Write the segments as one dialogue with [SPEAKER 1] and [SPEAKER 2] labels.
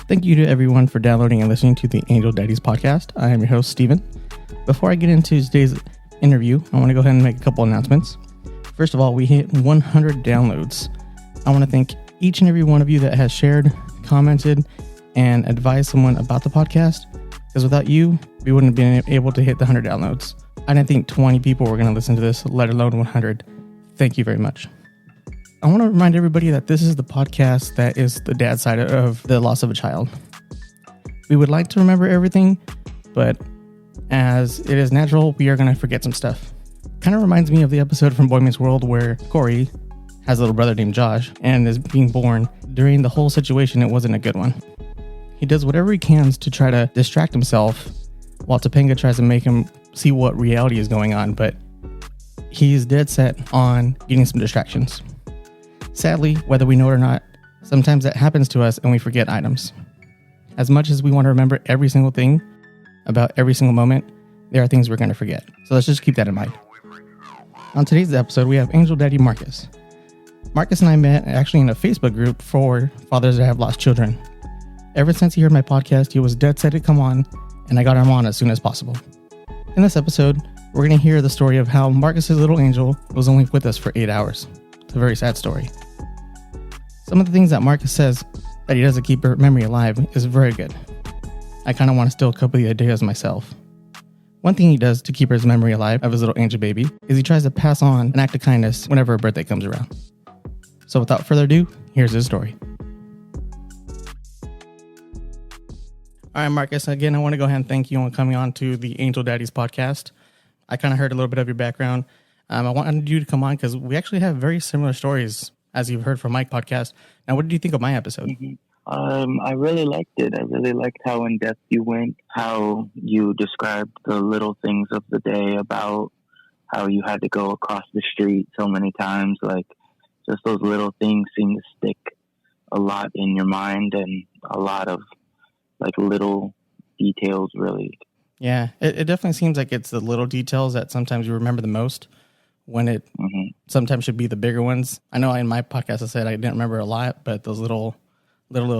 [SPEAKER 1] Thank you to everyone for downloading and listening to the Angel Daddies podcast. I am your host, Steven. Before I get into today's interview, I want to go ahead and make a couple announcements. First of all, we hit 100 downloads. I want to thank each and every one of you that has shared, commented, and advised someone about the podcast, because without you, we wouldn't have been able to hit the 100 downloads. I didn't think 20 people were going to listen to this, let alone 100. Thank you very much. I want to remind everybody that this is the podcast that is the dad side of the loss of a child. We would like to remember everything, but as it is natural, we are going to forget some stuff. Kind of reminds me of the episode from Boy Meets World where Corey has a little brother named Josh and is being born. During the whole situation, it wasn't a good one. He does whatever he can to try to distract himself while Topanga tries to make him see what reality is going on, but he's dead set on getting some distractions. Sadly, whether we know it or not, sometimes that happens to us and we forget items. As much as we want to remember every single thing about every single moment, there are things we're going to forget. So let's just keep that in mind. On today's episode, we have Angel Daddy Marcus. Marcus and I met actually in a Facebook group for fathers that have lost children. Ever since he heard my podcast, he was dead set to come on, and I got him on as soon as possible. In this episode, we're going to hear the story of how Marcus's little angel was only with us for 8 hours. It's a very sad story. Some of the things that Marcus says that he does to keep her memory alive is very good. I kind of want to steal a couple of the ideas myself. One thing he does to keep his memory alive of his little angel baby is he tries to pass on an act of kindness whenever her birthday comes around. So without further ado, here's his story. All right, Marcus, again, I want to go ahead and thank you on coming on to the Angel Daddies podcast. I kind of heard a little bit of your background. I wanted you to come on because we actually have very similar stories, as you've heard from my podcast. Now, what did you think of my episode?
[SPEAKER 2] I really liked it. I really liked how in-depth you went, how you described the little things of the day, about how you had to go across the street so many times. Like, just those little things seem to stick a lot in your mind, and a lot of, like, little details, really. Yeah,
[SPEAKER 1] it definitely seems like it's the little details that sometimes you remember the most, when it sometimes should be the bigger ones. I know in my podcast I said I didn't remember a lot, but those little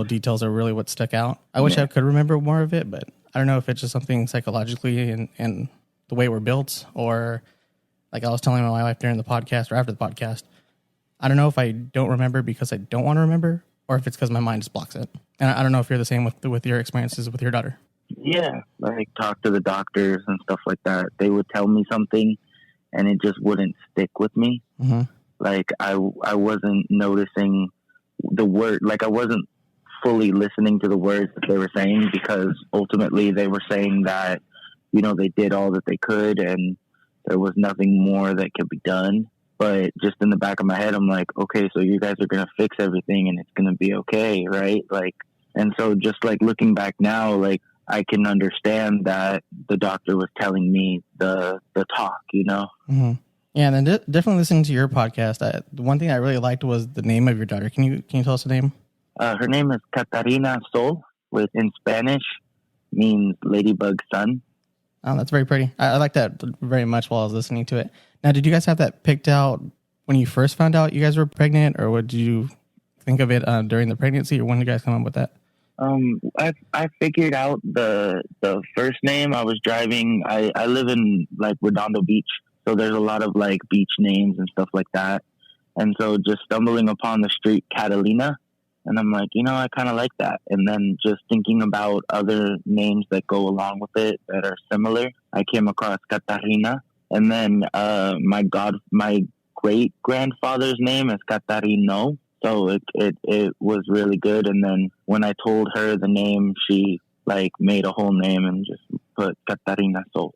[SPEAKER 1] details are really what stuck out. I wish I could remember more of it, but I don't know if it's just something psychologically and the way we're built, or like I was telling my wife during the podcast or after the podcast, I don't know if I don't remember because I don't want to remember, or if it's because my mind just blocks it. And I don't know if you're the same with your experiences with your daughter.
[SPEAKER 2] Yeah, like talk to the doctors and stuff like that. They would tell me something and it just wouldn't stick with me. Like I wasn't noticing the word, like I wasn't fully listening to the words that they were saying, because ultimately they were saying that, you know, they did all that they could and there was nothing more that could be done. But just in the back of my head, I'm like, okay, so you guys are going to fix everything and it's going to be okay, right? Like, and so just like looking back now, like I can understand that the doctor was telling me the talk, you know?
[SPEAKER 1] Yeah, and then definitely listening to your podcast, the one thing I really liked was the name of your daughter. Can you tell us the name?
[SPEAKER 2] Her name is Catarina Sol, which in Spanish means ladybug sun.
[SPEAKER 1] Oh, that's very pretty. I like that very much while I was listening to it. Now, did you guys have that picked out when you first found out you guys were pregnant, or what did you think of it during the pregnancy, or when did you guys come up with that?
[SPEAKER 2] I figured out the first name. I was driving. I live in like Redondo Beach, so there's a lot of like beach names and stuff like that. And so just stumbling upon the street Catalina, and I'm like, you know, I kind of like that. And then just thinking about other names that go along with it that are similar, I came across Catarina. And then my great grandfather's name is Catarino. So it was really good. And then when I told her the name, she like made a whole name and just put Catarina Sol.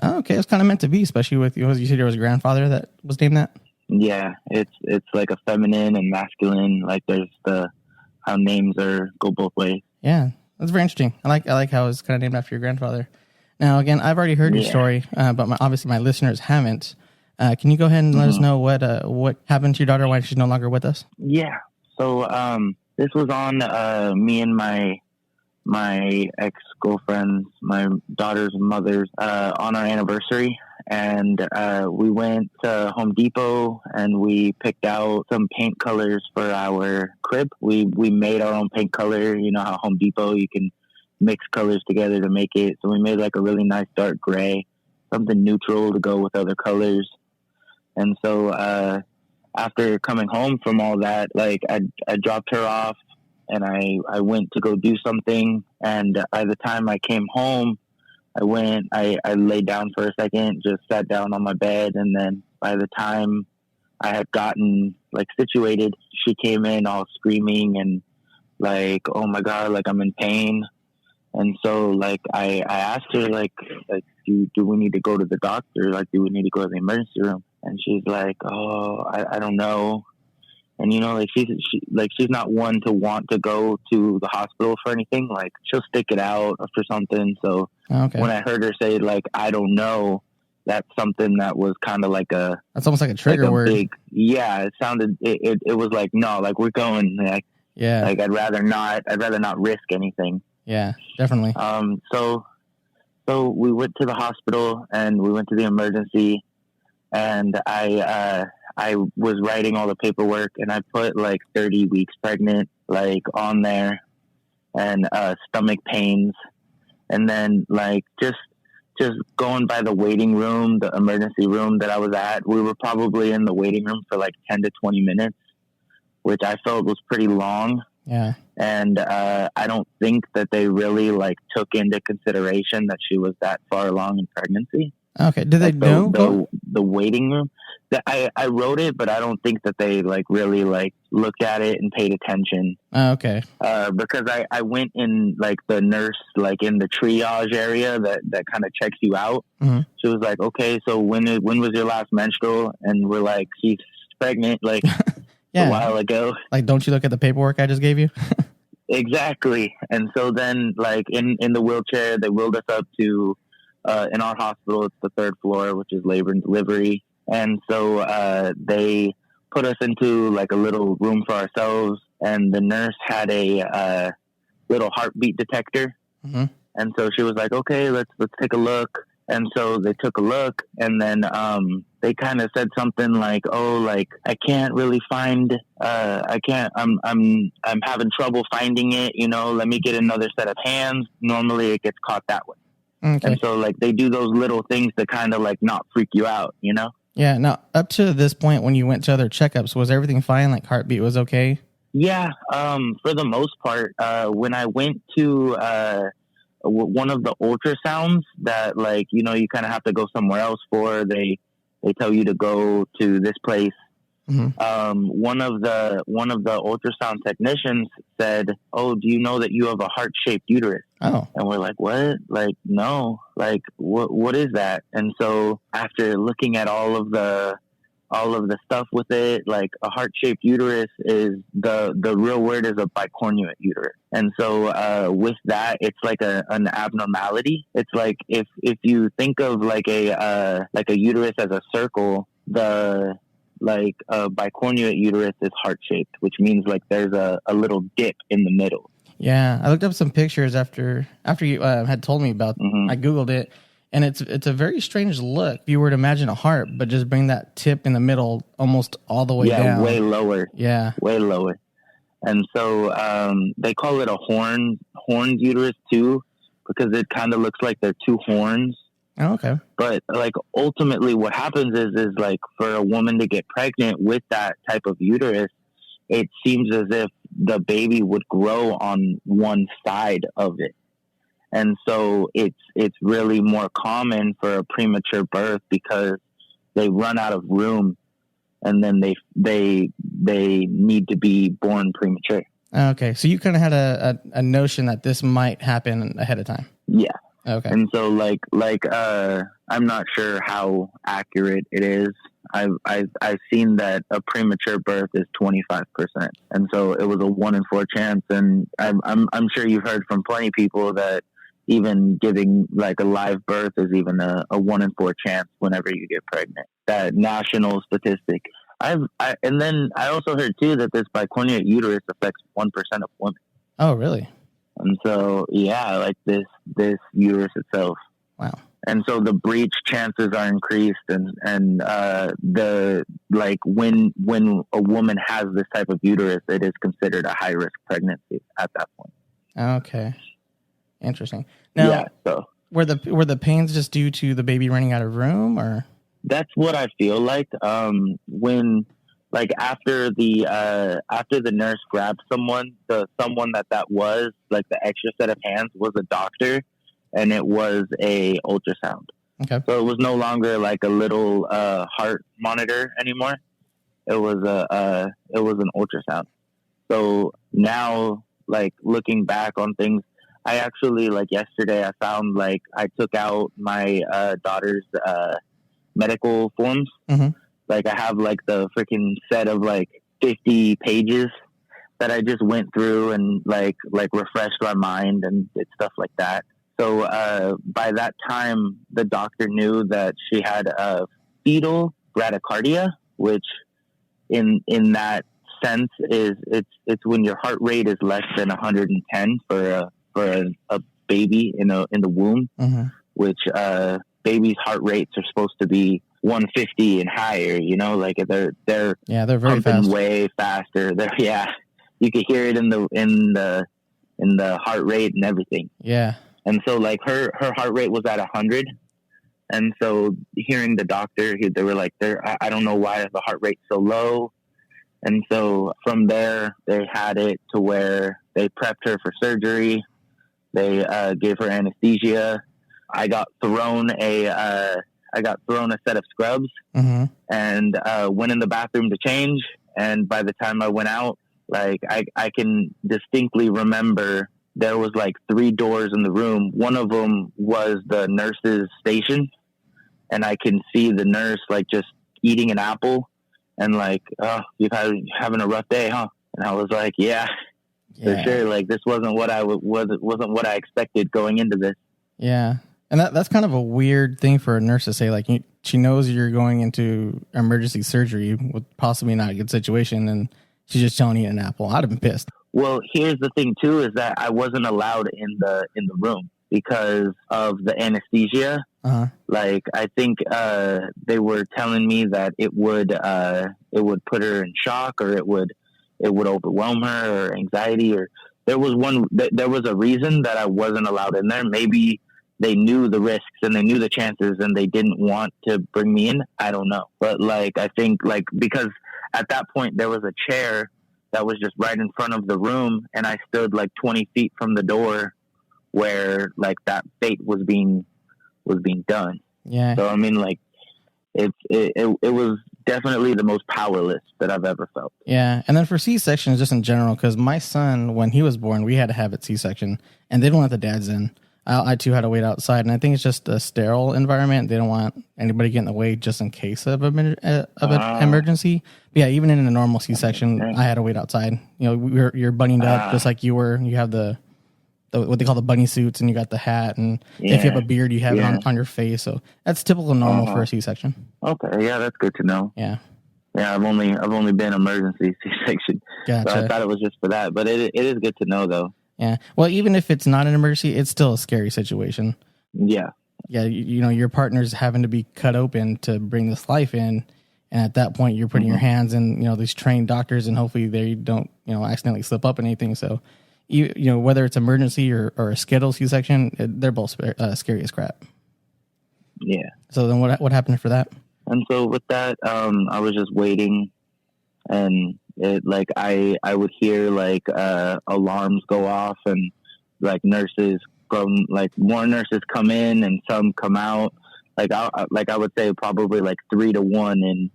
[SPEAKER 1] Oh, okay. It's kind of meant to be, especially with you said there was a grandfather that was named that.
[SPEAKER 2] Yeah, it's like a feminine and masculine. Like there's how names go both ways.
[SPEAKER 1] Yeah, that's very interesting. I like how it's kind of named after your grandfather. Now, again, I've already heard your story, but obviously my listeners haven't. Can you go ahead and let us know what happened to your daughter, why she's no longer with us?
[SPEAKER 2] Yeah. So this was on me and my ex-girlfriend's, my daughter's mother's, on our anniversary. and we went to Home Depot and we picked out some paint colors for our crib. We made our own paint color. You know how Home Depot, you can mix colors together to make it. So we made like a really nice dark gray, something neutral to go with other colors. And so after coming home from all that, like I dropped her off and I went to go do something. And by the time I came home, I laid down for a second, just sat down on my bed. And then by the time I had gotten like situated, she came in all screaming and like, oh my God, like I'm in pain. And so like, I asked her like, do we need to go to the doctor? Like, do we need to go to the emergency room? And she's like, oh, I don't know. And, you know, like she's not one to want to go to the hospital for anything. Like she'll stick it out for something. So when I heard her say like, I don't know, that's something that was kind of like
[SPEAKER 1] that's almost like a trigger word.
[SPEAKER 2] It sounded, it was like, no, like we're going, like, yeah, like I'd rather not risk anything.
[SPEAKER 1] Yeah, definitely.
[SPEAKER 2] So we went to the hospital and we went to the emergency, and I was writing all the paperwork, and I put like 30 weeks pregnant, like on there, and stomach pains. And then like just going by the waiting room, the emergency room that I was at, we were probably in the waiting room for like 10 to 20 minutes, which I felt was pretty long.
[SPEAKER 1] Yeah.
[SPEAKER 2] And I don't think that they really like took into consideration that she was that far along in pregnancy.
[SPEAKER 1] Okay. Did they know
[SPEAKER 2] the waiting room? I wrote it, but I don't think that they like really like looked at it and paid attention.
[SPEAKER 1] Oh, okay.
[SPEAKER 2] Because I went in like the nurse, like in the triage area that kind of checks you out.
[SPEAKER 1] Mm-hmm.
[SPEAKER 2] She was like, okay, so when was your last menstrual? And we're like, she's pregnant like
[SPEAKER 1] yeah.
[SPEAKER 2] a while ago.
[SPEAKER 1] Like, don't you look at the paperwork I just gave you?
[SPEAKER 2] Exactly. And so then like in the wheelchair, they wheeled us up to in our hospital. It's the 3rd floor, which is labor and delivery. And so they put us into like a little room for ourselves, and the nurse had a little heartbeat detector.
[SPEAKER 1] Mm-hmm.
[SPEAKER 2] And so she was like, okay, let's take a look. And so they took a look, and then they kind of said something like, oh, like I can't really find I'm having trouble finding it, you know, let me get another set of hands. Normally it gets caught that way.
[SPEAKER 1] Okay.
[SPEAKER 2] And so like they do those little things to kind of like not freak you out, you know?
[SPEAKER 1] Yeah. Now, up to this point, when you went to other checkups, was everything fine? Like heartbeat was okay?
[SPEAKER 2] Yeah. For the most part, when I went to one of the ultrasounds that like, you know, you kind of have to go somewhere else for, they tell you to go to this place.
[SPEAKER 1] Mm-hmm.
[SPEAKER 2] One of the ultrasound technicians said, oh, do you know that you have a heart-shaped uterus?
[SPEAKER 1] Oh.
[SPEAKER 2] And we're like, what? Like, no, like, what is that? And so after looking at all of the stuff with it, like a heart-shaped uterus is the real word is a bicorneal uterus. And so with that, it's like an abnormality. It's like if you think of like a uterus as a circle, like a bicorneal uterus is heart-shaped, which means like there's a little dip in the middle.
[SPEAKER 1] Yeah, I looked up some pictures after you had told me about.
[SPEAKER 2] Mm-hmm.
[SPEAKER 1] I Googled it, and it's a very strange look. If you were to imagine a heart, but just bring that tip in the middle almost all the way down.
[SPEAKER 2] Yeah, way lower.
[SPEAKER 1] Yeah,
[SPEAKER 2] way lower. And so they call it a horned uterus too, because it kind of looks like they're two horns.
[SPEAKER 1] Oh, okay.
[SPEAKER 2] But like ultimately what happens is like for a woman to get pregnant with that type of uterus, it seems as if the baby would grow on one side of it. And so it's really more common for a premature birth because they run out of room, and then they need to be born premature.
[SPEAKER 1] Okay. So you kind of had a notion that this might happen ahead of time.
[SPEAKER 2] Yeah.
[SPEAKER 1] Okay.
[SPEAKER 2] And so like I'm not sure how accurate it is. I've seen that a premature birth is 25%, and so it was a 1 in 4 chance. And I'm sure you've heard from plenty of people that even giving like a live birth is even a 1 in 4 chance whenever you get pregnant. That national statistic. And then I also heard too that this bicorneal uterus affects 1% of women.
[SPEAKER 1] Oh, really?
[SPEAKER 2] And so, yeah, like this uterus itself.
[SPEAKER 1] Wow.
[SPEAKER 2] and so the breech chances are increased, and the like when a woman has this type of uterus, it is considered a high risk pregnancy at that point.
[SPEAKER 1] Okay, interesting. Now,
[SPEAKER 2] yeah, so
[SPEAKER 1] were the pains just due to the baby running out of room, or?
[SPEAKER 2] That's what I feel like. When like after the nurse grabbed someone that was like the extra set of hands was a doctor, and it was a ultrasound.
[SPEAKER 1] Okay.
[SPEAKER 2] So it was no longer like a little heart monitor anymore. It was an ultrasound. So now, like looking back on things, I actually like yesterday I found like I took out my daughter's medical forms.
[SPEAKER 1] Mm-hmm.
[SPEAKER 2] Like I have like the freaking set of like 50 pages that I just went through and like refreshed my mind and did stuff like that. So by that time, the doctor knew that she had a fetal bradycardia, which in that sense is it's when your heart rate is less than 110 for a baby in the womb,
[SPEAKER 1] mm-hmm.
[SPEAKER 2] which babies' heart rates are supposed to be 150 and higher. You know, like they're
[SPEAKER 1] very
[SPEAKER 2] pumping
[SPEAKER 1] fast,
[SPEAKER 2] way faster. You could hear it in the heart rate and everything.
[SPEAKER 1] Yeah.
[SPEAKER 2] And so like her heart rate was at 100. And so hearing the doctor, they were like, I don't know why the heart rate's so low. And so from there, they had it to where they prepped her for surgery. They gave her anesthesia. I got thrown a set of scrubs,
[SPEAKER 1] mm-hmm.
[SPEAKER 2] and went in the bathroom to change. And by the time I went out, like I can distinctly remember there was like 3 doors in the room. One of them was the nurse's station, and I can see the nurse like just eating an apple and like, "Oh, having a rough day, huh?" And I was like, "Yeah, for sure." Like this wasn't what I expected going into this.
[SPEAKER 1] Yeah. And that's kind of a weird thing for a nurse to say. Like, she knows you're going into emergency surgery with possibly not a good situation, and she's just telling you an apple. I'd have been pissed.
[SPEAKER 2] Well, here's the thing too: is that I wasn't allowed in the room because of the anesthesia.
[SPEAKER 1] Uh-huh.
[SPEAKER 2] Like, I think they were telling me that it would put her in shock, or it would overwhelm her, or anxiety, or there was a reason that I wasn't allowed in there. Maybe they knew the risks and they knew the chances and they didn't want to bring me in. I don't know. But like, I think like, because at that point there was a chair that was just right in front of the room, and I stood like 20 feet from the door where like that fate was being done.
[SPEAKER 1] Yeah.
[SPEAKER 2] So, I mean, like it was definitely the most powerless that I've ever felt.
[SPEAKER 1] Yeah. And then for C-sections, just in general, because my son, when he was born, we had to have it C-section, and they don't let the dads in. I too had to wait outside, and I think it's just a sterile environment. They don't want anybody getting in the way just in case of an emergency. But yeah, even in a normal C-section, I had to wait outside. You know, you're bunnied up just like you were. You have the what they call the bunny suits, and you got the hat, and if you have a beard, you have it on your face. So that's typical normal for a C-section.
[SPEAKER 2] Okay, yeah, that's good to know.
[SPEAKER 1] Yeah.
[SPEAKER 2] Yeah, I've only been emergency C-section,
[SPEAKER 1] Gotcha.
[SPEAKER 2] so I thought it was just for that. But it is good to know, though.
[SPEAKER 1] Yeah. Well, even if it's not an emergency, it's still a scary situation.
[SPEAKER 2] Yeah.
[SPEAKER 1] Yeah. You know, your partner's having to be cut open to bring this life in. And at that point, you're putting your hands in, these trained doctors, and hopefully they don't, accidentally slip up anything. So, whether it's emergency or a scheduled C-section, they're both scary as crap.
[SPEAKER 2] Yeah.
[SPEAKER 1] So then what happened for that?
[SPEAKER 2] And so with that, I was just waiting, and it, like I would hear like alarms go off, and like nurses from like more nurses come in and some come out. Like I would say probably like 3 to 1 in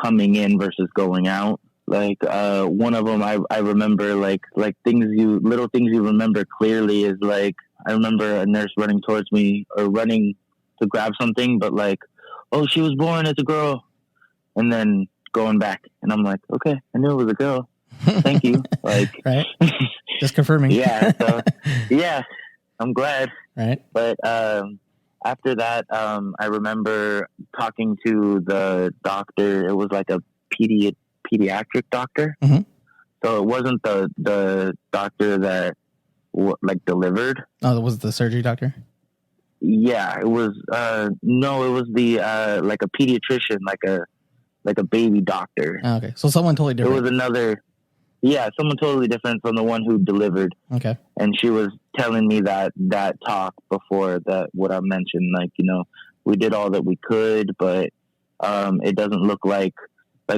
[SPEAKER 2] coming in versus going out. Like one of them I remember like little things you remember clearly is like I remember a nurse running towards me or running to grab something, but like, "Oh, she was born as a girl," and then going back, and I'm like, "Okay, I knew it was a girl. Thank you." Like,
[SPEAKER 1] right? Just confirming.
[SPEAKER 2] Yeah. So, yeah, I'm glad.
[SPEAKER 1] Right.
[SPEAKER 2] But after that, I remember talking to the doctor. It was like a pediatric doctor.
[SPEAKER 1] Mm-hmm.
[SPEAKER 2] So it wasn't the doctor that like delivered.
[SPEAKER 1] Oh, it was the surgery doctor?
[SPEAKER 2] Yeah, it was no, it was the like a pediatrician, like a baby doctor.
[SPEAKER 1] Oh, okay, so someone totally different.
[SPEAKER 2] It was another, yeah, someone totally different from the one who delivered.
[SPEAKER 1] Okay.
[SPEAKER 2] And she was telling me that talk before that, what I mentioned, like, we did all that we could, but it doesn't look like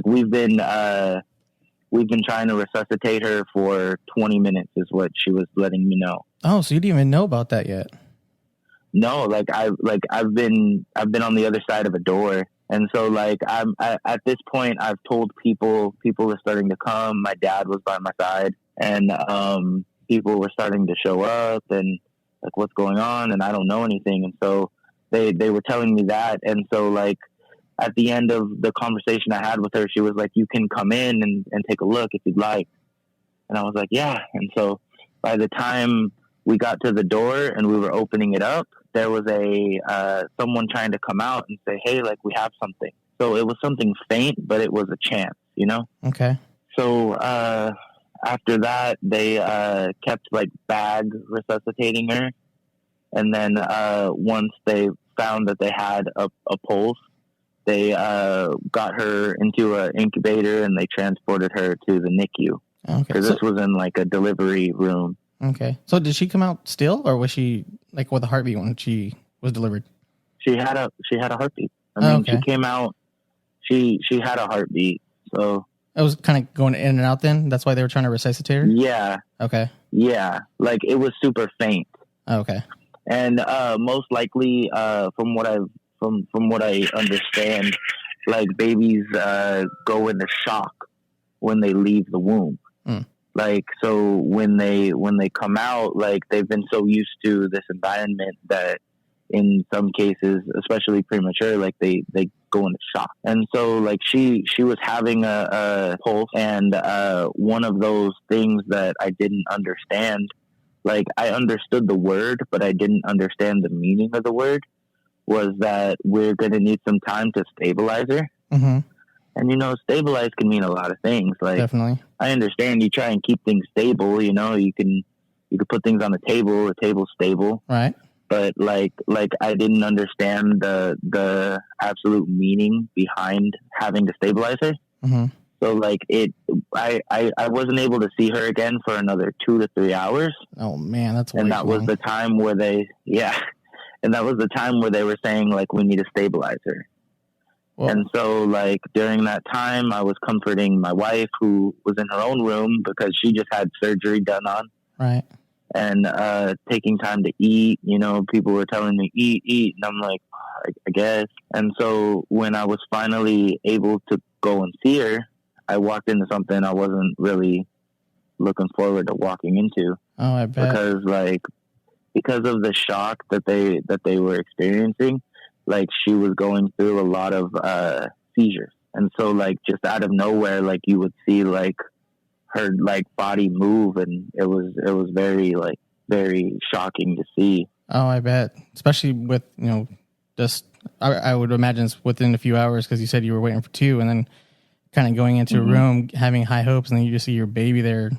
[SPEAKER 2] we've been trying to resuscitate her for 20 minutes is what she was letting me know.
[SPEAKER 1] Oh, so you didn't even know about that yet?
[SPEAKER 2] No, I've been on the other side of a door. And so, at this point, I've told people are starting to come. My dad was by my side, and people were starting to show up, and like, what's going on? And I don't know anything. And so they were telling me that. And so, at the end of the conversation I had with her, she was like, "You can come in and take a look if you'd like." And I was like, "Yeah." And so by the time we got to the door and we were opening it up, there was someone trying to come out and say, "Hey, we have something." So it was something faint, but it was a chance,
[SPEAKER 1] Okay.
[SPEAKER 2] So after that, they kept bag resuscitating her, and then once they found that they had a pulse, they got her into an incubator and they transported her to the NICU.
[SPEAKER 1] Okay.
[SPEAKER 2] Because this was in a delivery room.
[SPEAKER 1] Okay. So did she come out still, or was she with a heartbeat when she was delivered?
[SPEAKER 2] She had a heartbeat. I mean,
[SPEAKER 1] okay.
[SPEAKER 2] She came out. She had a heartbeat. So
[SPEAKER 1] it was kind of going in and out. Then that's why they were trying to resuscitate her.
[SPEAKER 2] Yeah.
[SPEAKER 1] Okay.
[SPEAKER 2] Yeah, it was super faint.
[SPEAKER 1] Okay.
[SPEAKER 2] And most likely, from what I understand, babies go into shock when they leave the womb.
[SPEAKER 1] Mm.
[SPEAKER 2] So when they come out, they've been so used to this environment that in some cases, especially premature, they go into shock. And so she was having a pulse, and one of those things that I didn't understand, I understood the word, but I didn't understand the meaning of the word, was that we're going to need some time to stabilize her.
[SPEAKER 1] Mm-hmm.
[SPEAKER 2] And, stabilize can mean a lot of things.
[SPEAKER 1] Definitely.
[SPEAKER 2] I understand you try and keep things stable, you can put things on the table's stable.
[SPEAKER 1] Right.
[SPEAKER 2] But I didn't understand the absolute meaning behind having to stabilize her.
[SPEAKER 1] Mm-hmm.
[SPEAKER 2] So I wasn't able to see her again for another 2 to 3 hours.
[SPEAKER 1] Oh man, that's
[SPEAKER 2] and that was the time where and that was the time where they were saying we need to stabilize her. Whoa. And so during that time, I was comforting my wife, who was in her own room because she just had surgery done on.
[SPEAKER 1] Right.
[SPEAKER 2] And taking time to eat. People were telling me eat, and I'm like, I guess. And so when I was finally able to go and see her, I walked into something I wasn't really looking forward to walking into.
[SPEAKER 1] Oh, I bet.
[SPEAKER 2] Because of the shock that they were experiencing, she was going through a lot of seizures. And so just out of nowhere, you would see her body move, and it was very very shocking to see.
[SPEAKER 1] Oh, I bet. Especially with just I would imagine it's within a few hours, because you said you were waiting for 2, and then kind of going into
[SPEAKER 2] mm-hmm.
[SPEAKER 1] a room having high hopes, and then you just see your baby there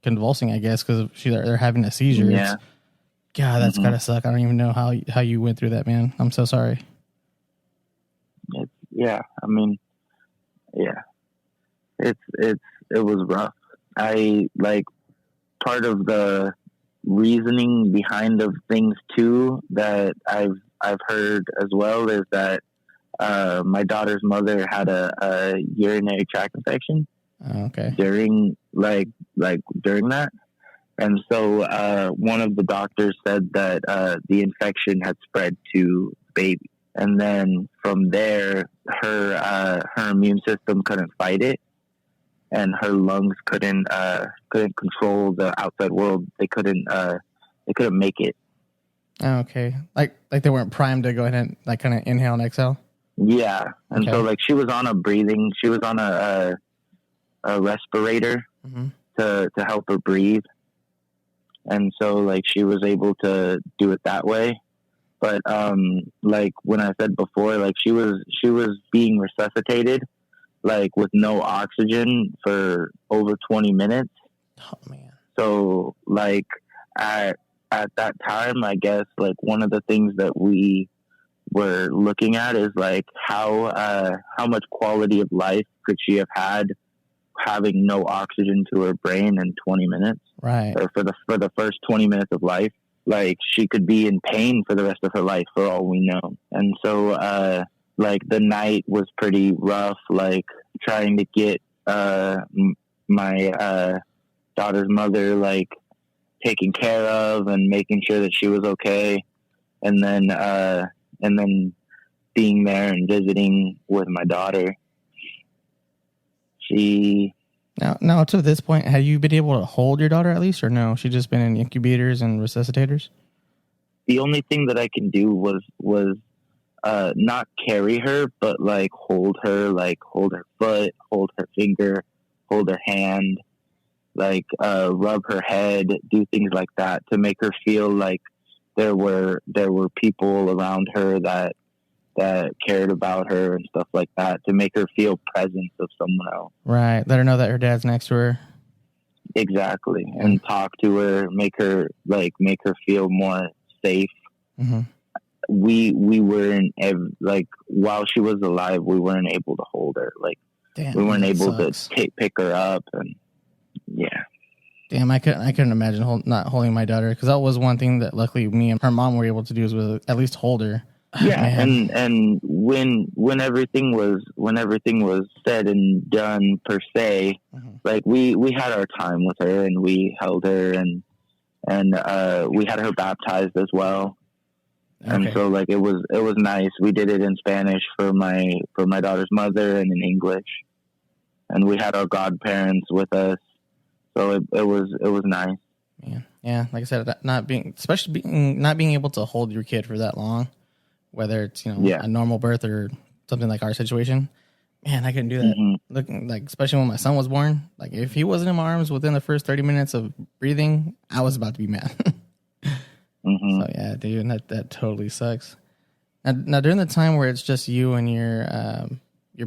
[SPEAKER 1] convulsing, I guess, because they're having a seizure.
[SPEAKER 2] Yeah.
[SPEAKER 1] God, that's
[SPEAKER 2] mm-hmm.
[SPEAKER 1] gotta suck. I don't even know how you went through that, man. I'm so sorry.
[SPEAKER 2] I mean, yeah, it was rough. I part of the reasoning behind of things too that I've heard as well is that my daughter's mother had a urinary tract infection.
[SPEAKER 1] Okay.
[SPEAKER 2] During during that, and so one of the doctors said that the infection had spread to the baby, and then from there her immune system couldn't fight it, and her lungs couldn't control the outside world. They couldn't make it.
[SPEAKER 1] Oh, okay. Like they weren't primed to go ahead and kind of inhale and exhale.
[SPEAKER 2] Yeah, and so she was on a respirator
[SPEAKER 1] mm-hmm.
[SPEAKER 2] to help her breathe, and so she was able to do it that way. But when I said before, she was being resuscitated with no oxygen for over 20 minutes.
[SPEAKER 1] Oh man.
[SPEAKER 2] So at that time, I guess, like, one of the things that we were looking at is like how much quality of life could she have had having no oxygen to her brain in 20 minutes,
[SPEAKER 1] right?
[SPEAKER 2] Or for the first 20 minutes of life, like, she could be in pain for the rest of her life for all we know. And so, like, the night was pretty rough, like, trying to get my daughter's mother, like, taken care of and making sure that she was okay, and then being there and visiting with my daughter.
[SPEAKER 1] Now to this point, have you been able to hold your daughter at least, or no? She's just been in incubators and resuscitators?
[SPEAKER 2] The only thing that I can do was not carry her, but like hold her foot, hold her finger, hold her hand, like rub her head, do things like that to make her feel like there were people around her that cared about her and stuff like that, to make her feel presence of someone else.
[SPEAKER 1] Right. Let her know that her dad's next to her.
[SPEAKER 2] Exactly. Yeah. And talk to her, make her feel more safe.
[SPEAKER 1] Mm-hmm.
[SPEAKER 2] We weren't like, while she was alive, we weren't able to hold her. Like, damn, we weren't able to pick her up, and yeah.
[SPEAKER 1] Damn, I couldn't imagine not holding my daughter, because that was one thing that luckily me and her mom were able to do, is at least hold her.
[SPEAKER 2] Yeah, and when everything was said and done, per se, mm-hmm. like we had our time with her, and we held her, and we had her baptized as well. Okay. And so, like, it was nice. We did it in Spanish for my daughter's mother, and in English, and we had our godparents with us. So it was nice.
[SPEAKER 1] Yeah. Like I said, not being able to hold your kid for that long, whether it's a normal birth or something like our situation. Man, I couldn't do that. Mm-hmm. Looking like, especially when my son was born, like, if he wasn't in my arms within the first 30 minutes of breathing, I was about to be mad. Mm-hmm. So yeah, dude, that totally sucks. Now, during the time where it's just you and your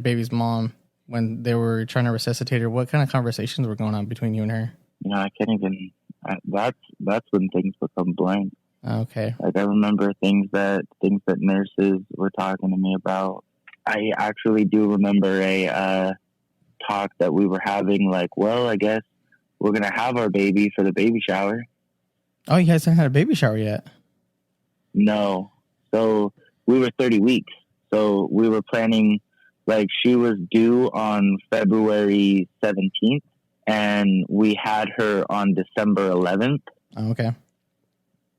[SPEAKER 1] baby's mom, when they were trying to resuscitate her, what kind of conversations were going on between you and her?
[SPEAKER 2] I can't even. That's when things become blank.
[SPEAKER 1] Okay.
[SPEAKER 2] Like, I remember things that nurses were talking to me about. I actually do remember a talk that we were having. Like, well, I guess we're gonna have our baby for the baby shower.
[SPEAKER 1] Oh, you guys haven't had a baby shower yet?
[SPEAKER 2] No. So we were 30 weeks. So we were planning. Like, she was due on February 17th, and we had her on December 11th.
[SPEAKER 1] Oh, okay.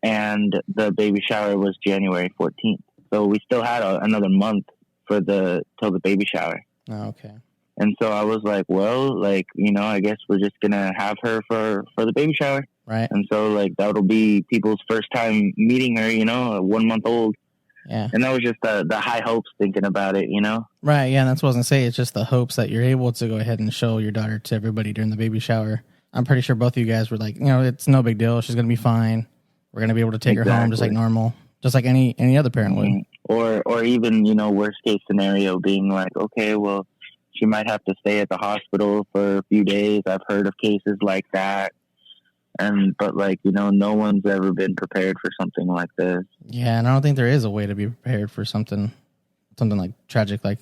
[SPEAKER 2] And the baby shower was January 14th. So we still had another month till the baby shower.
[SPEAKER 1] Oh, okay.
[SPEAKER 2] And so I was like, well, like, I guess we're just going to have her for the baby shower.
[SPEAKER 1] Right.
[SPEAKER 2] And so, like, that'll be people's first time meeting her, 1 month old.
[SPEAKER 1] Yeah.
[SPEAKER 2] And that was just the high hopes thinking about it,
[SPEAKER 1] Right, yeah, that's what I was going to say. It's just the hopes that you're able to go ahead and show your daughter to everybody during the baby shower. I'm pretty sure both of you guys were like, it's no big deal. She's going to be fine. We're going to be able to take her home just like normal, just like any other parent would.
[SPEAKER 2] Or even, worst case scenario being like, okay, well, she might have to stay at the hospital for a few days. I've heard of cases like that. But like, no one's ever been prepared for something like this.
[SPEAKER 1] Yeah, and I don't think there is a way to be prepared for something like tragic, like,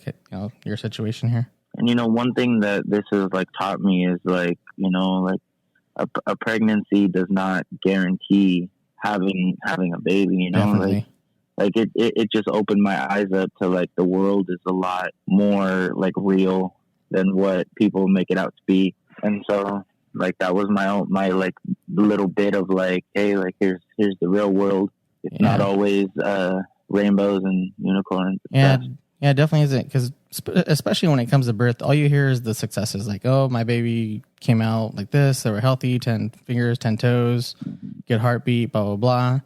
[SPEAKER 1] your situation here.
[SPEAKER 2] And one thing that this has like taught me is like, like a pregnancy does not guarantee having a baby.
[SPEAKER 1] Definitely.
[SPEAKER 2] Like it just opened my eyes up to, like, the world is a lot more, like, real than what people make it out to be. And so, like, that was my like little bit of like, hey, like, here's the real world. It's not always rainbows and unicorns.
[SPEAKER 1] Yeah, it definitely isn't, because especially when it comes to birth, all you hear is the successes. Like, oh, my baby came out like this. They were healthy, 10 fingers, 10 toes, good heartbeat, blah, blah, blah.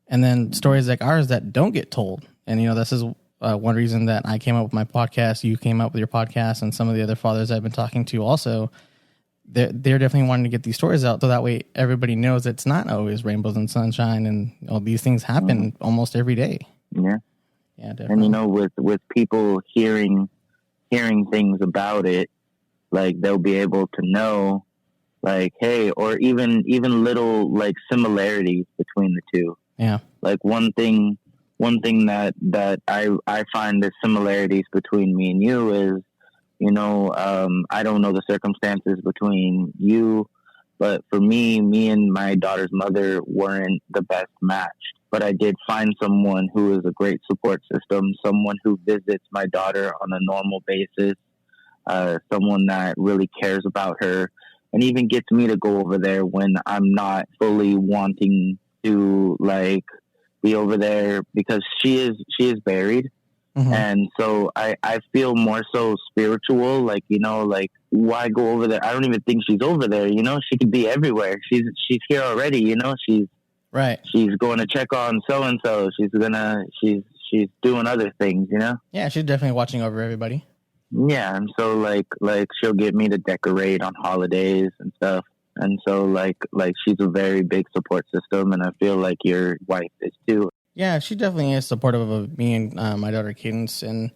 [SPEAKER 1] And then stories like ours that don't get told. And, this is one reason that I came up with my podcast. You came up with your podcast, and some of the other fathers I've been talking to also. They're definitely wanting to get these stories out, so that way everybody knows it's not always rainbows and sunshine, and all these things happen almost every day.
[SPEAKER 2] Yeah.
[SPEAKER 1] Yeah, definitely.
[SPEAKER 2] And with people hearing things about it, like, they'll be able to know like, hey, or even little like similarities between the two.
[SPEAKER 1] Yeah.
[SPEAKER 2] Like one thing that I find the similarities between me and you is, I don't know the circumstances between you, but for me and my daughter's mother weren't the best match. But I did find someone who is a great support system, someone who visits my daughter on a normal basis, someone that really cares about her, and even gets me to go over there when I'm not fully wanting to like be over there, because she is buried.
[SPEAKER 1] Mm-hmm.
[SPEAKER 2] And so I feel more so spiritual, like, like, why go over there? I don't even think she's over there, she could be everywhere. She's here already, she's
[SPEAKER 1] Right.
[SPEAKER 2] She's going to check on so and so. She's doing other things,
[SPEAKER 1] Yeah, she's definitely watching over everybody.
[SPEAKER 2] Yeah, and so like she'll get me to decorate on holidays and stuff. And so like she's a very big support system, and I feel like your wife is too.
[SPEAKER 1] Yeah, she definitely is supportive of me and my daughter Cadence, and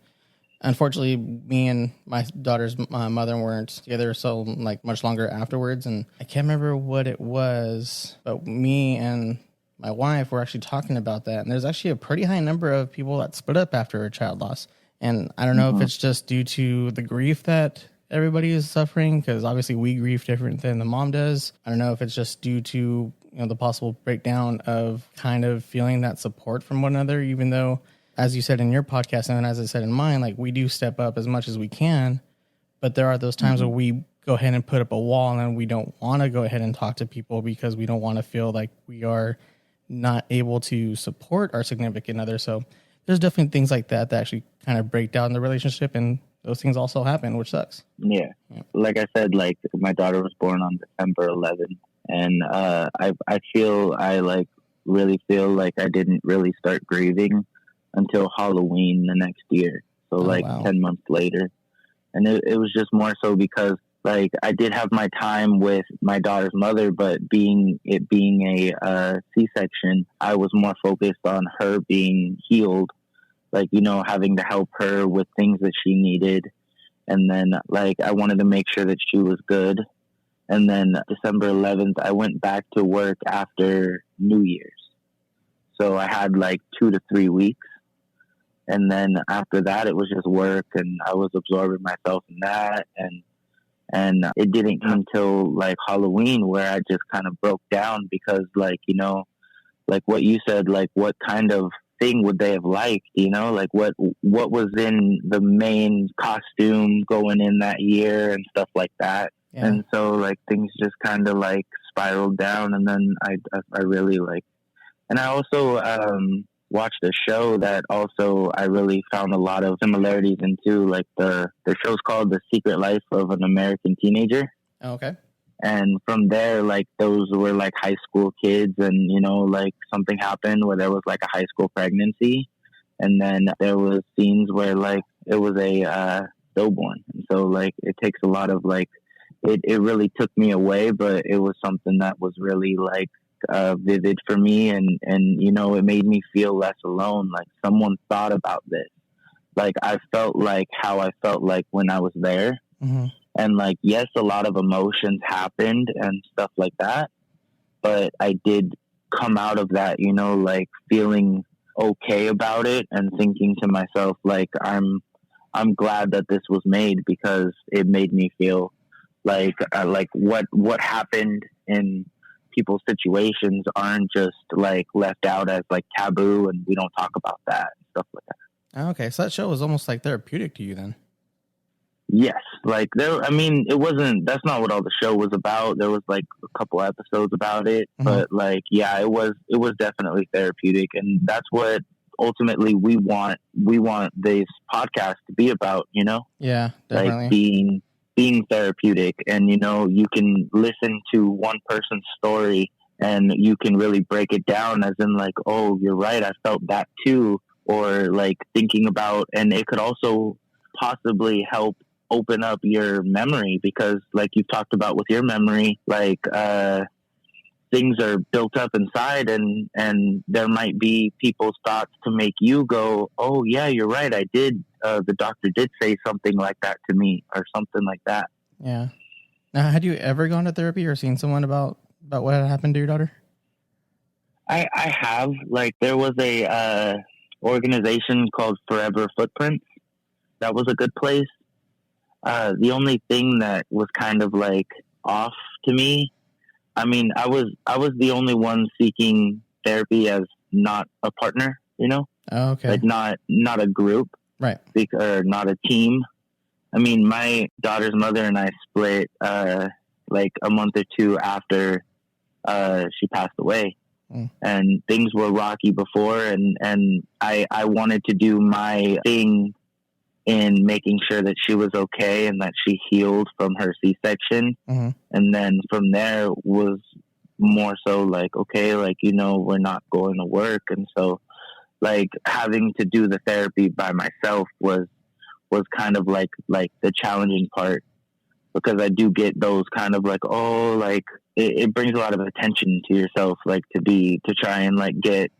[SPEAKER 1] unfortunately, me and my daughter's mother weren't together so like much longer afterwards, and I can't remember what it was, but me and my wife were actually talking about that, and there's actually a pretty high number of people that split up after a child loss, and I don't know if it's just due to the grief that everybody is suffering, because obviously we grieve different than the mom does. I don't know if it's just due to the possible breakdown of kind of feeling that support from one another, even though, as you said in your podcast, and as I said in mine, like we do step up as much as we can, but there are those times where we go ahead and put up a wall, and then we don't want to go ahead and talk to people because we don't want to feel like we are not able to support our significant other. So there's definitely things like that actually kind of break down the relationship, and those things also happen, which sucks.
[SPEAKER 2] Yeah. Like I said, like my daughter was born on December 11th, and I really feel like I didn't really start grieving until Halloween the next year. So 10 months later. And it was just more so because like I did have my time with my daughter's mother, but being a C-section, I was more focused on her being healed, like, having to help her with things that she needed. And then like I wanted to make sure that she was good. And then December 11th, I went back to work after New Year's. So I had like 2 to 3 weeks. And then after that, it was just work, and I was absorbing myself in that. And it didn't come until like Halloween where I just kind of broke down, because like, like what you said, like what kind of thing would they have liked, like what was in the main costume going in that year and stuff like that. Yeah. And so like things just kind of like spiraled down, and then I really like, and I also watched a show that also I really found a lot of similarities into. Like the show's called The Secret Life of an American Teenager.
[SPEAKER 1] Oh, okay.
[SPEAKER 2] And from there, like those were like high school kids, and like something happened where there was like a high school pregnancy, and then there was scenes where like it was a stillborn. And so like it takes a lot of like it really took me away, but it was something that was really like vivid for me, and it made me feel less alone. Like someone thought about this. Like I felt like how I felt like when I was there. Mm-hmm. And like, yes, a lot of emotions happened and stuff like that, but I did come out of that, like feeling okay about it, and thinking to myself, like, I'm glad that this was made, because it made me feel like what happened in people's situations aren't just like left out as like taboo, and we don't talk about that and stuff like that.
[SPEAKER 1] Okay, so that show was almost like therapeutic to you then.
[SPEAKER 2] Yes, like it wasn't. That's not what all the show was about. There was like a couple episodes about it, but like, yeah, it was definitely therapeutic, and that's what ultimately we want this podcast to be about.
[SPEAKER 1] Yeah, definitely.
[SPEAKER 2] Like being therapeutic, and you can listen to one person's story, and you can really break it down as in like, oh, you're right, I felt that too, or like thinking about, and it could also possibly help open up your memory, because like you've talked about with your memory, like things are built up inside, and there might be people's thoughts to make you go, oh yeah, you're right, I did, the doctor did say something like that to me, or something like that.
[SPEAKER 1] Yeah, Now, had you ever gone to therapy or seen someone about what had happened to your daughter?
[SPEAKER 2] I have, like, there was a organization called Forever Footprints. That was a good place. The only thing that was kind of like off to me, I mean, I was the only one seeking therapy as not a partner, you know,
[SPEAKER 1] Oh, okay.
[SPEAKER 2] like not a group,
[SPEAKER 1] Right.
[SPEAKER 2] or not a team. I mean, my daughter's mother and I split like a month or two after she passed away. And things were rocky before, and I wanted to do my thing in making sure that she was okay and that she healed from her C-section.
[SPEAKER 1] Mm-hmm.
[SPEAKER 2] And then from there was more so like, okay, like, you know, we're not going to work. And so, like, having to do the therapy by myself was kind of like the challenging part, because I do get those kind of like, oh, like it brings a lot of attention to yourself, like to try and like get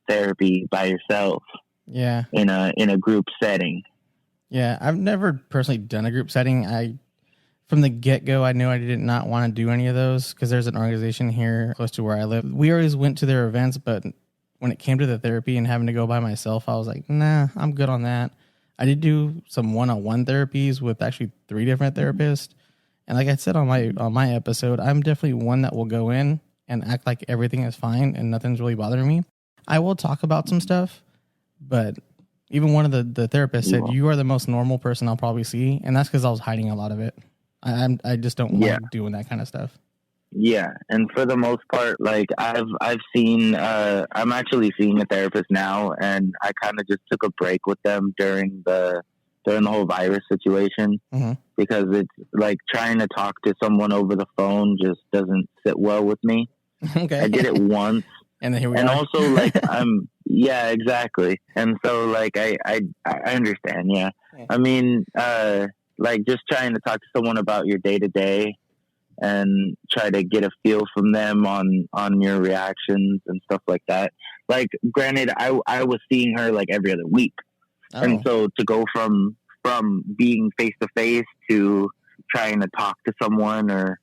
[SPEAKER 2] therapy by yourself.
[SPEAKER 1] Yeah.
[SPEAKER 2] In a group setting.
[SPEAKER 1] Yeah. I've never personally done a group setting. From the get-go, I knew I did not want to do any of those because there's an organization here close to where I live. We always went to their events, but when it came to the therapy and having to go by myself, I was like, nah, I'm good on that. I did do some one-on-one therapies with actually 3 different therapists. And like I said on my episode, I'm definitely one that will go in and act like everything is fine and nothing's really bothering me. I will talk about some stuff, but even one of the therapists said, you are the most normal person I'll probably see. And that's because I was hiding a lot of it. I just don't like doing that kind of stuff.
[SPEAKER 2] Yeah. And for the most part, like I've seen, I'm actually seeing a therapist now, and I kind of just took a break with them during the whole virus situation, because it's like trying to talk to someone over the phone just doesn't sit well with me.
[SPEAKER 1] Okay.
[SPEAKER 2] I did it once.
[SPEAKER 1] And then here we
[SPEAKER 2] and
[SPEAKER 1] are.
[SPEAKER 2] Also, like, yeah, exactly. And so, like, I understand. Yeah. I mean, like, just trying to talk to someone about your day to day and try to get a feel from them on your reactions and stuff like that. Like, granted, I was seeing her like every other week. Oh. And so to go from being face to face to trying to talk to someone or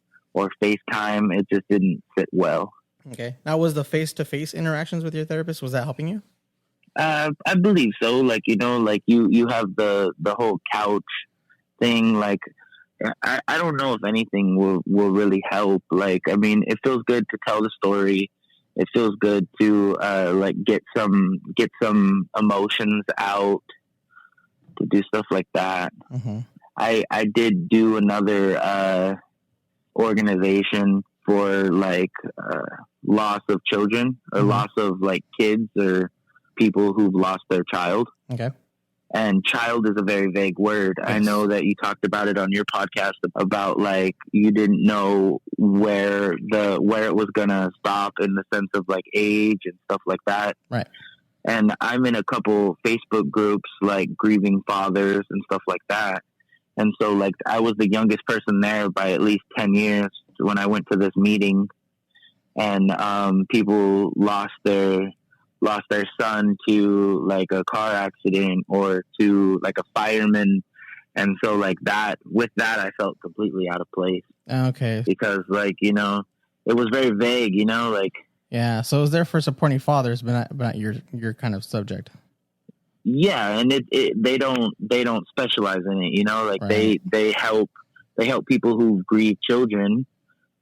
[SPEAKER 2] FaceTime, it just didn't sit well.
[SPEAKER 1] Okay. Now, was the face-to-face interactions with your therapist, was that helping you?
[SPEAKER 2] I believe so. Like, you know, like you have the whole couch thing. Like, I don't know if anything will really help. Like, I mean, it feels good to tell the story. It feels good to like get some emotions out, to do stuff like that. Mm-hmm. I did do another organization for like loss of children or loss of like kids or people who've lost their child. Okay. And child is a very vague word. Yes. I know that you talked about it on your podcast about like you didn't know where it was gonna stop in the sense of like age and stuff like that. Right. And I'm in a couple Facebook groups like grieving fathers and stuff like that. And so like I was the youngest person there by at least 10 years when I went to this meeting, and people lost their son to like a car accident or to like a fireman. And so like that, with that, I felt completely out of place. Okay. Because like, you know, it was very vague, you know, like.
[SPEAKER 1] Yeah. So it was there for supporting fathers, but not your kind of subject.
[SPEAKER 2] Yeah. And they don't specialize in it, you know, like right. they help people who grieve children,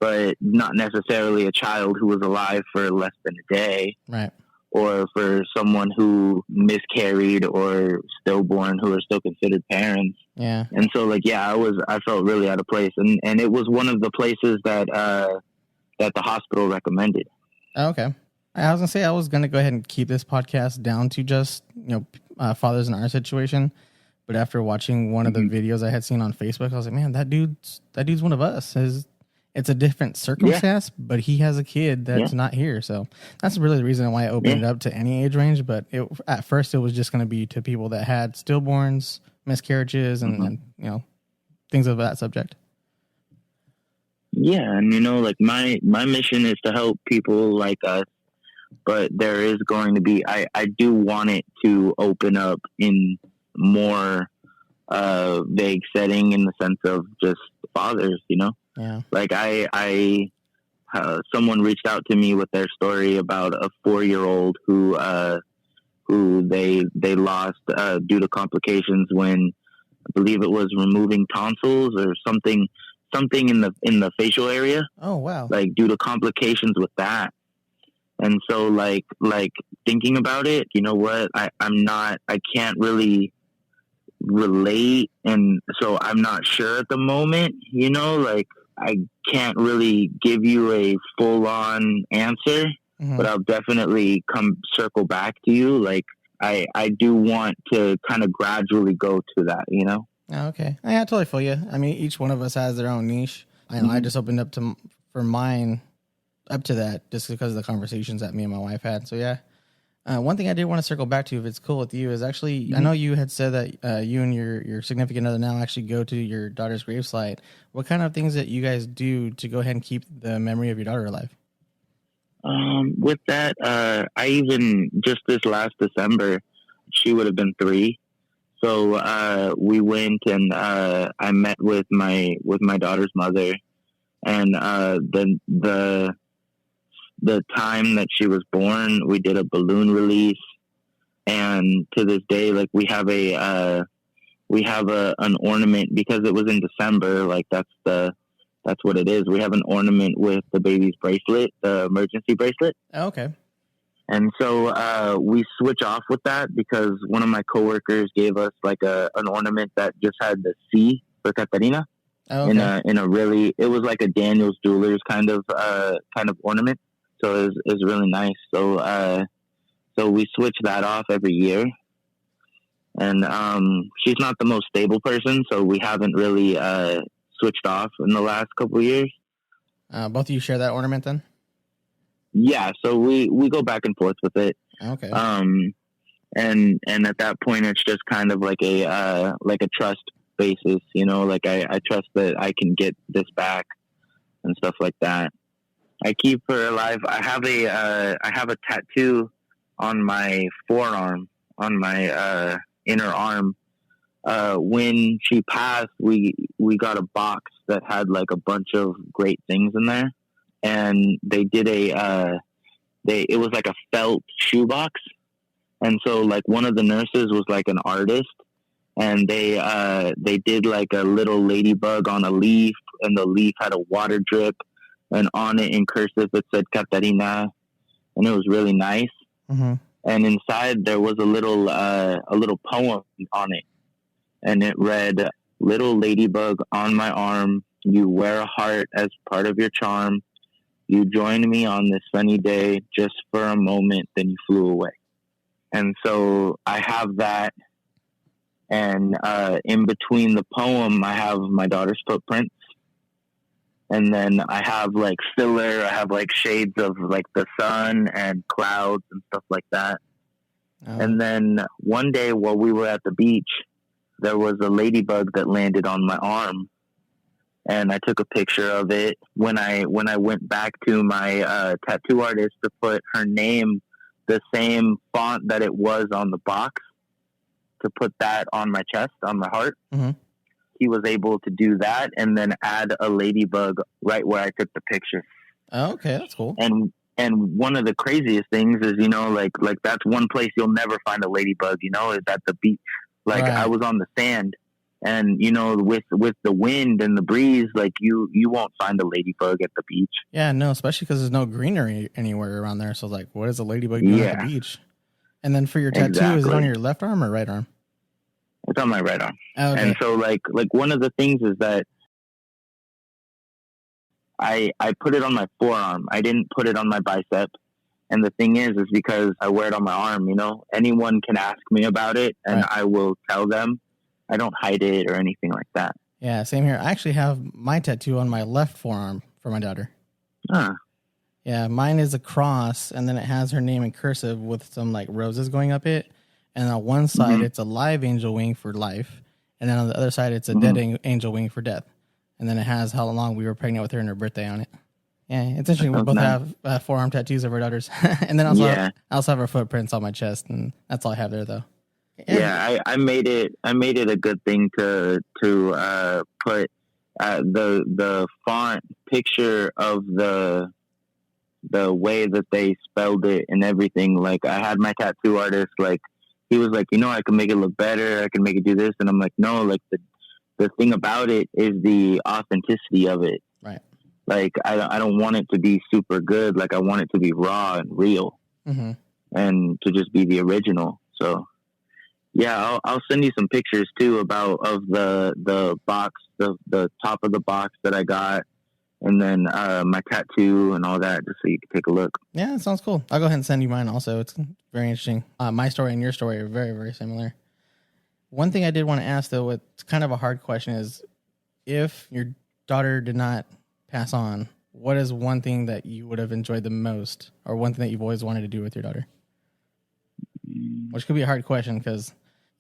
[SPEAKER 2] but not necessarily a child who was alive for less than a day. Right. Or for someone who miscarried or stillborn who are still considered parents. Yeah. And so like, yeah, I felt really out of place. And it was one of the places that the hospital recommended.
[SPEAKER 1] Okay. I was gonna say, I was going to go ahead and keep this podcast down to just, you know, fathers in our situation. But after watching one of the videos I had seen on Facebook, I was like, man, that dude's one of us. It's a different circumstance, but he has a kid that's not here. So that's really the reason why I opened it up to any age range. But at first it was just going to be to people that had stillborns, miscarriages, and you know, things of that subject.
[SPEAKER 2] Yeah. And, you know, like my mission is to help people like us, but there is going to be, I do want it to open up in more vague setting in the sense of just fathers, you know?
[SPEAKER 1] Yeah.
[SPEAKER 2] Like someone reached out to me with their story about a 4-year-old who they lost due to complications when, I believe it was removing tonsils or something in the facial area.
[SPEAKER 1] Oh wow!
[SPEAKER 2] Like due to complications with that. And so like thinking about it, you know what? I can't really relate, and so I'm not sure at the moment. You know, like I can't really give you a full on answer, but I'll definitely circle back to you. Like I do want to kind of gradually go to that, you know?
[SPEAKER 1] Oh, okay. I totally feel you. I mean, each one of us has their own niche. I just opened up for mine up to that just because of the conversations that me and my wife had. So yeah. One thing I did want to circle back to, if it's cool with you, is actually, I know you had said that you and your significant other now actually go to your daughter's gravesite. What kind of things that you guys do to go ahead and keep the memory of your daughter alive?
[SPEAKER 2] With that, I even just this last December, she would have been 3. So we went and I met with my daughter's mother, and the time that she was born, we did a balloon release, and to this day, like we have an ornament because it was in December. Like that's what it is. We have an ornament with the baby's bracelet, the emergency bracelet.
[SPEAKER 1] Oh, okay.
[SPEAKER 2] And so we switch off with that because one of my coworkers gave us like an ornament that just had the C for Catarina.
[SPEAKER 1] Oh, okay.
[SPEAKER 2] In a really, it was like a Daniel's Jewelers kind of ornament. So it was really nice. So we switch that off every year. And she's not the most stable person, so we haven't really switched off in the last couple of years.
[SPEAKER 1] Both of you share that ornament then?
[SPEAKER 2] Yeah, so we go back and forth with it.
[SPEAKER 1] Okay.
[SPEAKER 2] And at that point, it's just kind of like a trust basis, you know. Like I trust that I can get this back and stuff like that. I keep her alive. I have a tattoo on my forearm, on my inner arm. When she passed, we got a box that had like a bunch of great things in there, and they did it was like a felt shoebox, and so like one of the nurses was like an artist, and they did like a little ladybug on a leaf, and the leaf had a water drip, and on it in cursive it said Catarina, and it was really nice.
[SPEAKER 1] Mm-hmm.
[SPEAKER 2] And inside there was a little poem on it, and it read, "Little ladybug on my arm, you wear a heart as part of your charm. You joined me on this sunny day just for a moment, then you flew away." And so I have that, and in between the poem I have my daughter's footprints. And then I have like filler. I have like shades of like the sun and clouds and stuff like that. Oh. And then one day while we were at the beach, there was a ladybug that landed on my arm, and I took a picture of it. When I went back to my tattoo artist to put her name, the same font that it was on the box, to put that on my chest, on my heart. Mm-hmm. He was able to do that and then add a ladybug right where I took the picture.
[SPEAKER 1] Oh, okay, that's cool.
[SPEAKER 2] And one of the craziest things is, you know, like that's one place you'll never find a ladybug, you know, is at the beach. Like right. I was on the sand, and you know, with the wind and the breeze, like you won't find a ladybug at the beach.
[SPEAKER 1] Yeah, no, especially because there's no greenery anywhere around there. So like, what is a ladybug doing at the beach? And then for your tattoo, exactly. Is it on your left arm or right arm?
[SPEAKER 2] It's on my right arm.
[SPEAKER 1] Oh, okay.
[SPEAKER 2] And so like one of the things is that I put it on my forearm. I didn't put it on my bicep. And the thing is because I wear it on my arm, you know, anyone can ask me about it and right. I will tell them. I don't hide it or anything like that.
[SPEAKER 1] Yeah, same here. I actually have my tattoo on my left forearm for my daughter.
[SPEAKER 2] Huh.
[SPEAKER 1] Yeah, mine is a cross, and then it has her name in cursive with some like roses going up it. And on one side, mm-hmm. it's a live angel wing for life. And then on the other side, it's a mm-hmm. dead angel wing for death. And then it has how long we were pregnant with her and her birthday on it. Yeah, it's interesting. We both nice. Have forearm tattoos of our daughters. And then I also have our footprints on my chest. And that's all I have there, though.
[SPEAKER 2] Yeah, I made it a good thing to put the font picture of the way that they spelled it and everything. Like, I had my tattoo artist, like, he was like, I can make it look better. I can make it do this. And I'm like, no, like, the thing about it is the authenticity of it.
[SPEAKER 1] Right.
[SPEAKER 2] Like, I don't want it to be super good. Like, I want it to be raw and real, and to just be the original. So, yeah, I'll send you some pictures too of the box, the top of the box that I got, and then my tattoo and all that, just so you can take a look.
[SPEAKER 1] Yeah, that sounds cool. I'll go ahead and send you mine also. It's very interesting. My story and your story are very, very similar. One thing I did want to ask, though, it's kind of a hard question, is if your daughter did not pass on, what is one thing that you would have enjoyed the most, or one thing that you've always wanted to do with your daughter? Which could be a hard question because,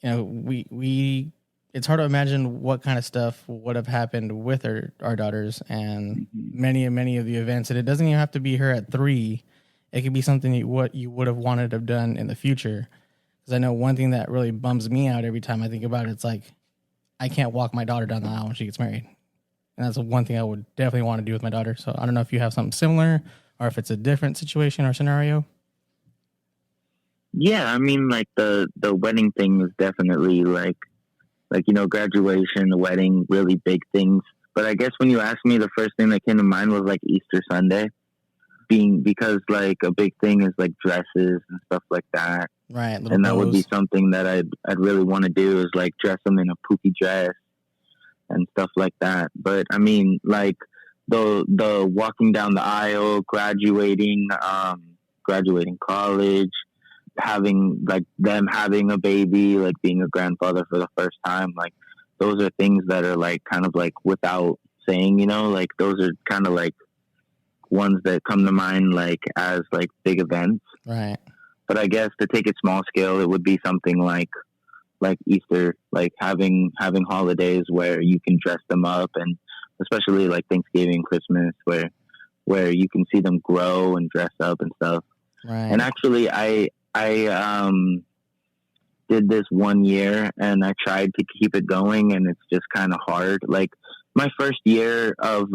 [SPEAKER 1] we it's hard to imagine what kind of stuff would have happened with our daughters and many of the events. And it doesn't even have to be her at 3. It could be something what you would have wanted to have done in the future. Because I know one thing that really bums me out every time I think about it, it's like, I can't walk my daughter down the aisle when she gets married. And that's one thing I would definitely want to do with my daughter. So I don't know if you have something similar or if it's a different situation or scenario.
[SPEAKER 2] Yeah, I mean, like, the wedding thing is definitely like, graduation, the wedding, really big things. But I guess when you asked me, the first thing that came to mind was like Easter Sunday, because like a big thing is like dresses and stuff like that.
[SPEAKER 1] Right.
[SPEAKER 2] And that would be something that I'd really want to do, is like dress them in a poofy dress and stuff like that. But I mean, like the walking down the aisle, graduating college, having a baby, like being a grandfather for the first time, like those are things that are like kind of like without saying, like those are kind of like ones that come to mind like as like big events.
[SPEAKER 1] Right.
[SPEAKER 2] But I guess to take it small scale, it would be something like Easter, like having holidays where you can dress them up, and especially like Thanksgiving, Christmas, where you can see them grow and dress up and stuff.
[SPEAKER 1] Right.
[SPEAKER 2] And actually, I did this one year, and I tried to keep it going, and it's just kind of hard. Like my first year of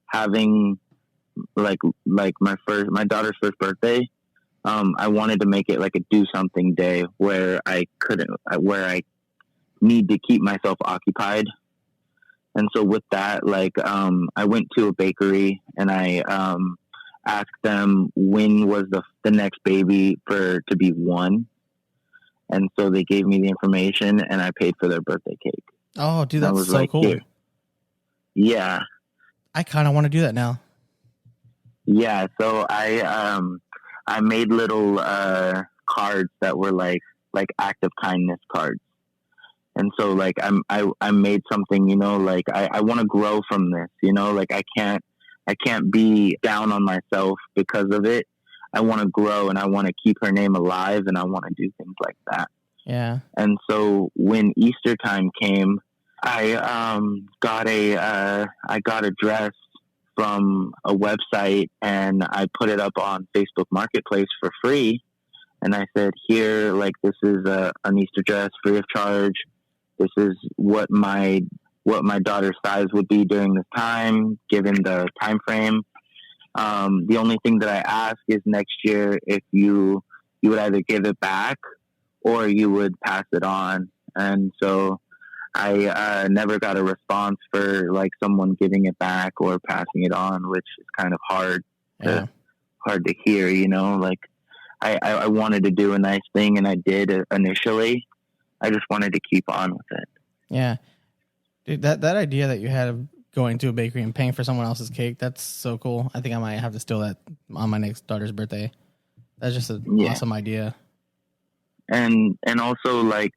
[SPEAKER 2] having like my daughter's first birthday, I wanted to make it like a do something day where I need to keep myself occupied. And so with that, like, I went to a bakery and I asked them when was the next baby to be one. And so they gave me the information and I paid for their birthday cake.
[SPEAKER 1] Oh, dude, that's so cool. Here.
[SPEAKER 2] Yeah.
[SPEAKER 1] I kind of want to do that now.
[SPEAKER 2] Yeah. So I made little cards that were like act of kindness cards. And so like I made something, like I want to grow from this, like I can't be down on myself because of it. I want to grow and I want to keep her name alive and I want to do things like that.
[SPEAKER 1] Yeah.
[SPEAKER 2] And so when Easter time came, I got a dress from a website and I put it up on Facebook Marketplace for free. And I said, here, like, this is an Easter dress free of charge. This is what my daughter's size would be during this time, given the time frame. The only thing that I ask is next year if you would either give it back or you would pass it on. And so I never got a response for like someone giving it back or passing it on, which is kind of hard to hear, like I wanted to do a nice thing and I did initially. I just wanted to keep on with it.
[SPEAKER 1] Yeah. Dude, that idea that you had of going to a bakery and paying for someone else's cake, that's so cool. I think I might have to steal that on my next daughter's birthday. That's just an awesome idea. And
[SPEAKER 2] also like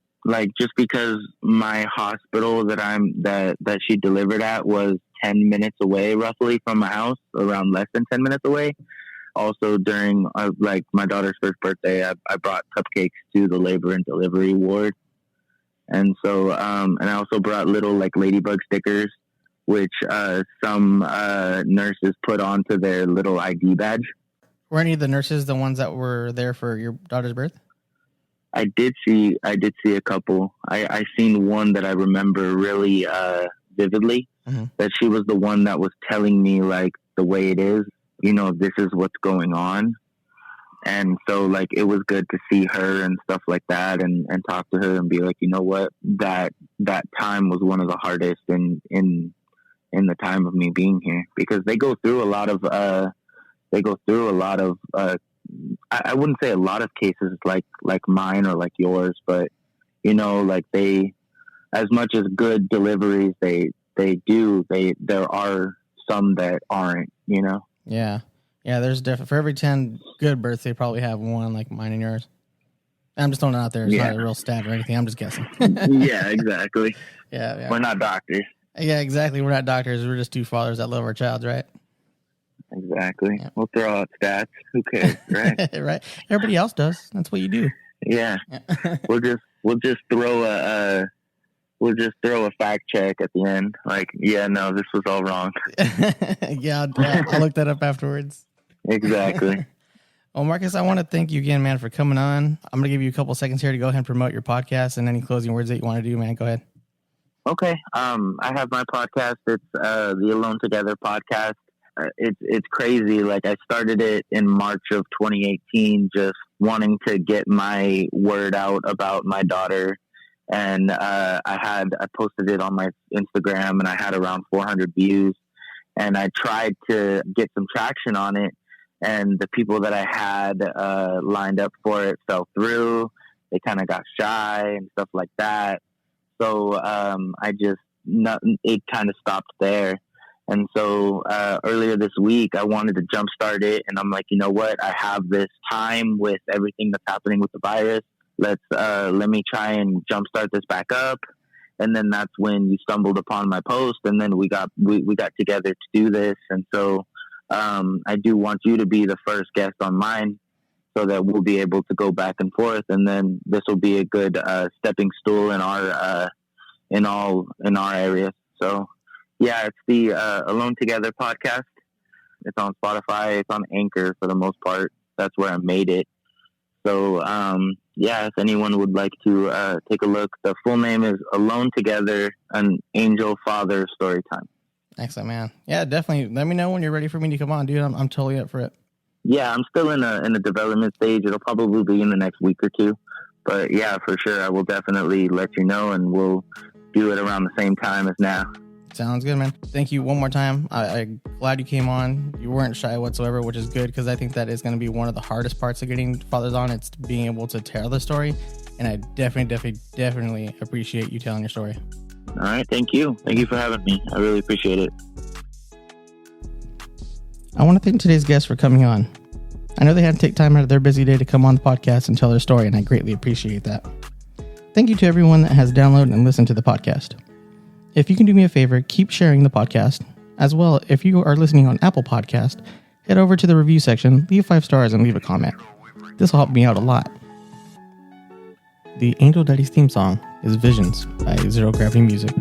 [SPEAKER 2] just because my hospital that she delivered at was 10 minutes away roughly from my house, around less than 10 minutes away. Also during like my daughter's first birthday, I brought cupcakes to the labor and delivery ward. And so, and I also brought little like ladybug stickers, which some nurses put onto their little ID badge.
[SPEAKER 1] Were any of the nurses the ones that were there for your daughter's birth? I
[SPEAKER 2] did see a couple. I seen one that I remember really vividly. That she was the one that was telling me like the way it is, this is what's going on. And so like it was good to see her and stuff like that, and talk to her and be like, you know what, that time was one of the hardest in the time of me being here, because they go through a lot of I wouldn't say a lot of cases like mine or like yours, but like they, as much as good deliveries there are some that aren't,
[SPEAKER 1] Yeah, there's definitely, for every 10 good births, they probably have one like mine and yours. I'm just throwing it out there. It's not a real stat or anything. I'm just guessing.
[SPEAKER 2] Yeah, exactly.
[SPEAKER 1] Yeah.
[SPEAKER 2] We're not doctors.
[SPEAKER 1] Yeah, exactly. We're not doctors. We're just two fathers that love our child, right?
[SPEAKER 2] Exactly. Yeah. We'll throw out stats. Who cares, right?
[SPEAKER 1] Right. Everybody else does. That's what you do.
[SPEAKER 2] Yeah. We'll just throw a fact check at the end. Like, yeah, no, this was all wrong.
[SPEAKER 1] Yeah, I'll look that up afterwards.
[SPEAKER 2] Exactly.
[SPEAKER 1] Well, Marcus, I want to thank you again, man, for coming on. I'm going to give you a couple seconds here to go ahead and promote your podcast and any closing words that you want to do, man. Go ahead.
[SPEAKER 2] Okay. I have my podcast. It's the Alone Together podcast. It's crazy. Like, I started it in March of 2018, just wanting to get my word out about my daughter. And I posted it on my Instagram, and I had around 400 views. And I tried to get some traction on it, and the people that I had lined up for it fell through. They kind of got shy and stuff like that. So it kind of stopped there. And so earlier this week, I wanted to jumpstart it, and I'm like, you know what? I have this time with everything that's happening with the virus. Let me try and jumpstart this back up. And then that's when you stumbled upon my post, and then we got together to do this. And so I do want you to be the first guest on mine, so that we'll be able to go back and forth. And then this will be a good stepping stool in our area. So yeah, it's the Alone Together podcast. It's on Spotify. It's on Anchor for the most part. That's where I made it. So if anyone would like to take a look, the full name is Alone Together, an Angel Father Story Time.
[SPEAKER 1] Excellent, man. Yeah, definitely. Let me know when you're ready for me to come on, dude. I'm totally up for it.
[SPEAKER 2] Yeah, I'm still in a development stage. It'll probably be in the next week or two. But yeah, for sure, I will definitely let you know, and we'll do it around the same time as now.
[SPEAKER 1] Sounds good, man. Thank you one more time. I'm glad you came on. You weren't shy whatsoever, which is good, because I think that is going to be one of the hardest parts of getting fathers on. It's being able to tell the story. And I definitely appreciate you telling your story.
[SPEAKER 2] All right. Thank you. Thank you for having me. I really appreciate it.
[SPEAKER 1] I want to thank today's guests for coming on. I know they had to take time out of their busy day to come on the podcast and tell their story, and I greatly appreciate that. Thank you to everyone that has downloaded and listened to the podcast. If you can do me a favor, keep sharing the podcast. As well, if you are listening on Apple Podcast, head over to the review section, leave 5 stars, and leave a comment. This will help me out a lot. The Angel Daddy's theme song is Visions by Zero Gravity Music.